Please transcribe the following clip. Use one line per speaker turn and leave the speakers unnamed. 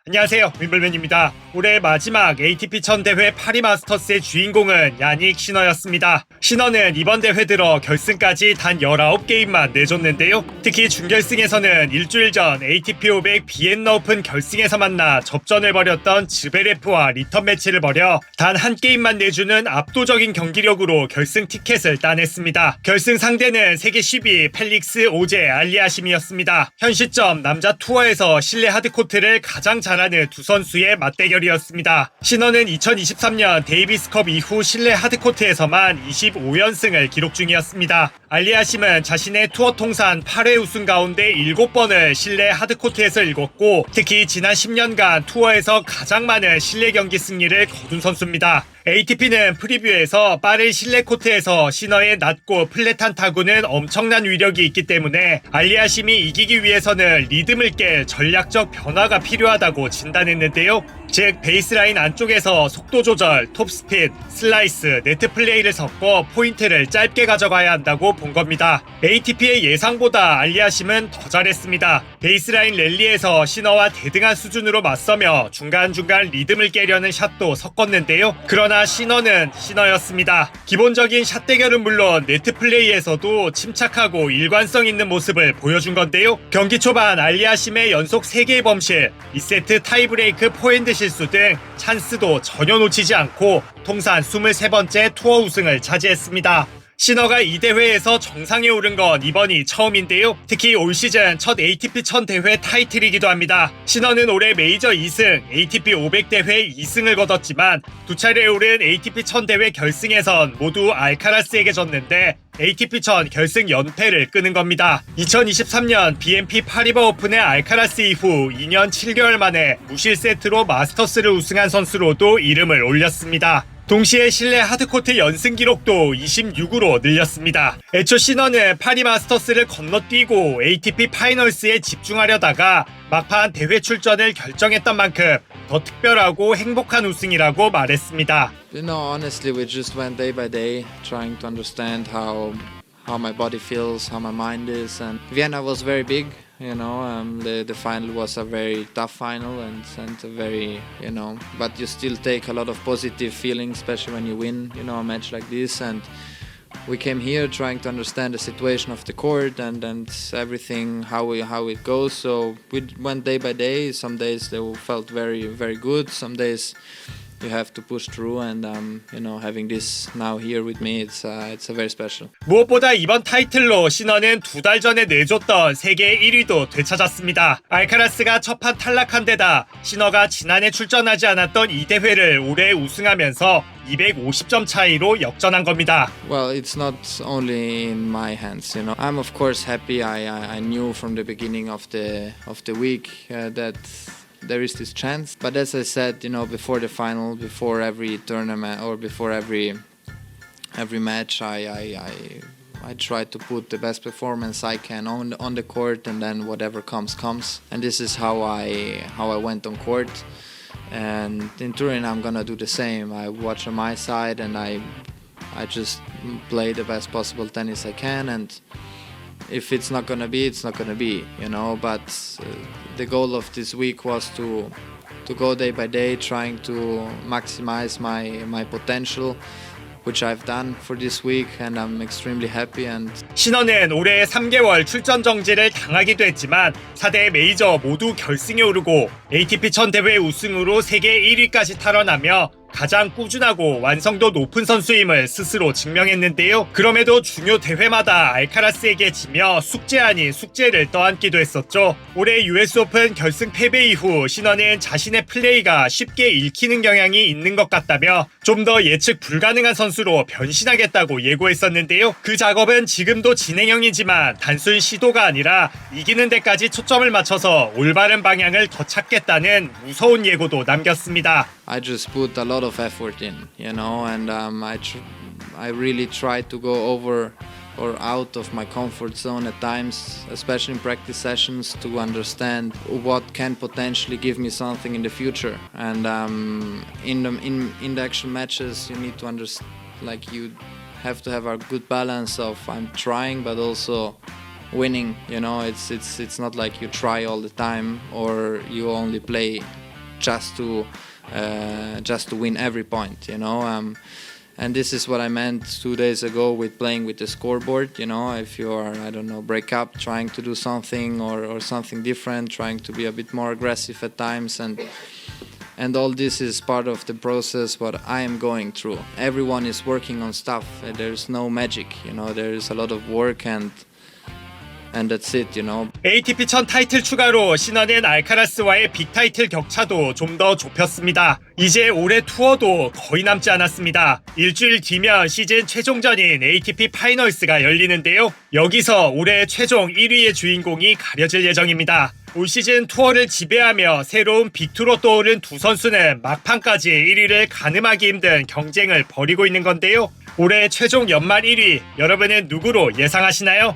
안녕하세요, 윈블맨입니다. 올해 마지막 ATP 1000 대회 파리 마스터스의 주인공은 야닉 시너였습니다. 시너는 이번 대회 들어 결승까지 단 19게임만 내줬는데요. 특히 준결승에서는 일주일 전 ATP 500 비엔나 오픈 결승에서 만나 접전을 벌였던 즈베레프와 리턴 매치를 벌여 단 한 게임만 내주는 압도적인 경기력으로 결승 티켓을 따냈습니다. 결승 상대는 세계 10위 펠릭스 오제 알리아심이었습니다. 현 시점 남자 투어에서 실내 하드코트를 가장 잘하는 두 선수의 맞대결이었습니다. 시너는 2023년 데이비스컵 이후 실내 하드코트에서만 25연승을 기록 중이었습니다. 알리아심은 자신의 투어 통산 8회 우승 가운데 7번을 실내 하드코트에서 읽었고 특히 지난 10년간 투어에서 가장 많은 실내 경기 승리를 거둔 선수입니다. ATP는 프리뷰에서 빠른 실내 코트에서 시너의 낮고 플랫한 타구는 엄청난 위력이 있기 때문에 알리아심이 이기기 위해서는 리듬을 깰 전략적 변화가 필요하다고 진단했는데요. 즉 베이스라인 안쪽에서 속도 조절, 톱스핀, 슬라이스, 네트 플레이를 섞어 포인트를 짧게 가져가야 한다고 본 겁니다. ATP의 예상보다 알리아심은 더 잘했습니다. 베이스라인 랠리에서 시너와 대등한 수준으로 맞서며 중간중간 리듬을 깨려는 샷도 섞었는데요. 그러나 시너는 시너였습니다. 기본적인 샷 대결은 물론 네트 플레이에서도 침착하고 일관성 있는 모습을 보여준 건데요. 경기 초반 알리아심의 연속 3개의 범실, 2세트 타이브레이크 포핸드 실수 등 찬스도 전혀 놓치지 않고 통산 23번째 투어 우승을 차지했습니다. 시너가 이 대회에서 정상에 오른 건 이번이 처음인데요. 특히 올 시즌 첫 ATP 1000 대회 타이틀이기도 합니다. 시너는 올해 메이저 2승, ATP 500 대회 2승을 거뒀지만 두 차례 오른 ATP 1000 대회 결승에선 모두 알카라스에게 졌는데 ATP 1000 결승 연패를 끄는 겁니다. 2023년 BNP 파리바 오픈의 알카라스 이후 2년 7개월 만에 무실 세트로 마스터스를 우승한 선수로도 이름을 올렸습니다. 동시에 실내 하드코트 연승 기록도 26으로 늘렸습니다. 애초 시너는 파리 마스터스를 건너뛰고 ATP 파이널스에 집중하려다가 막판 대회 출전을 결정했던 만큼 더 특별하고 행복한 우승이라고 말했습니다.
You know, honestly, we just went day by day, trying to understand how my body feels, how my mind is. And Vienna was very big. You know, the final was a very tough final and a very, but you still take a lot of positive feelings, especially when you win, a match like this. And we came here trying to understand the situation of the court and everything, how it goes. So we went day by day. Some days they felt very, very good. Some days you have to push through, and having this now here with me, it's very special.
무엇보다 이번 타이틀로 시너는 2달 전에 내줬던 세계 1위도 되찾았습니다. 알카라스가 첫판 탈락한 데다 시너가 지난해 출전하지 않았던 이 대회를 올해 우승하면서 250점 차이로 역전한 겁니다.
Well, it's not only in my hands, I'm of course happy. I knew from the beginning of the week that there is this chance, but as I said, before the final, before every tournament or before every match, I try to put the best performance I can on the court, and then whatever comes. And this is how I went on court. And in Turin, I'm gonna do the same. I watch on my side, and I just play the best possible tennis I can. And if it's not gonna be, it's not gonna be, But the goal of this week was to go day by day, trying to maximize my potential, which I've done for this week, and I'm extremely happy. And
시너는 올해 3개월 출전 정지를 당하기도 했지만 4대 메이저 모두 결승에 오르고 ATP 1000 대회 우승으로 세계 1위까지 탈환하며 가장 꾸준하고 완성도 높은 선수임을 스스로 증명했는데요. 그럼에도 중요 대회마다 알카라스에게 지며 숙제 아닌 숙제를 떠안기도 했었죠. 올해 US 오픈 결승 패배 이후 시너는 자신의 플레이가 쉽게 읽히는 경향이 있는 것 같다며 좀 더 예측 불가능한 선수로 변신하겠다고 예고했었는데요. 그 작업은 지금도 진행형이지만 단순 시도가 아니라 이기는 데까지 초점을 맞춰서 올바른 방향을 더 찾겠다는 무서운 예고도 남겼습니다.
I just put a lot of effort in, and I really try to go over or out of my comfort zone at times, especially in practice sessions, to understand what can potentially give me something in the future. And in the actual matches, you need to understand, you have to have a good balance of I'm trying, but also winning. It's not like you try all the time or you only play just to win every point, you know. And this is what I meant 2 days ago with playing with the scoreboard. You know, if you are, I don't know, break up, trying to do something or something different, trying to be a bit more aggressive at times, and all this is part of the process what I am going through. Everyone is working on stuff. There's no magic, you know. There is a lot of work and that's it, you know.
ATP 1000 타이틀 추가로 신원은 알카라스와의 빅타이틀 격차도 좀 더 좁혔습니다. 이제 올해 투어도 거의 남지 않았습니다. 일주일 뒤면 시즌 최종전인 ATP 파이널스가 열리는데요. 여기서 올해 최종 1위의 주인공이 가려질 예정입니다. 올 시즌 투어를 지배하며 새로운 빅투로 떠오른 두 선수는 막판까지 1위를 가늠하기 힘든 경쟁을 벌이고 있는 건데요. 올해 최종 연말 1위, 여러분은 누구로 예상하시나요?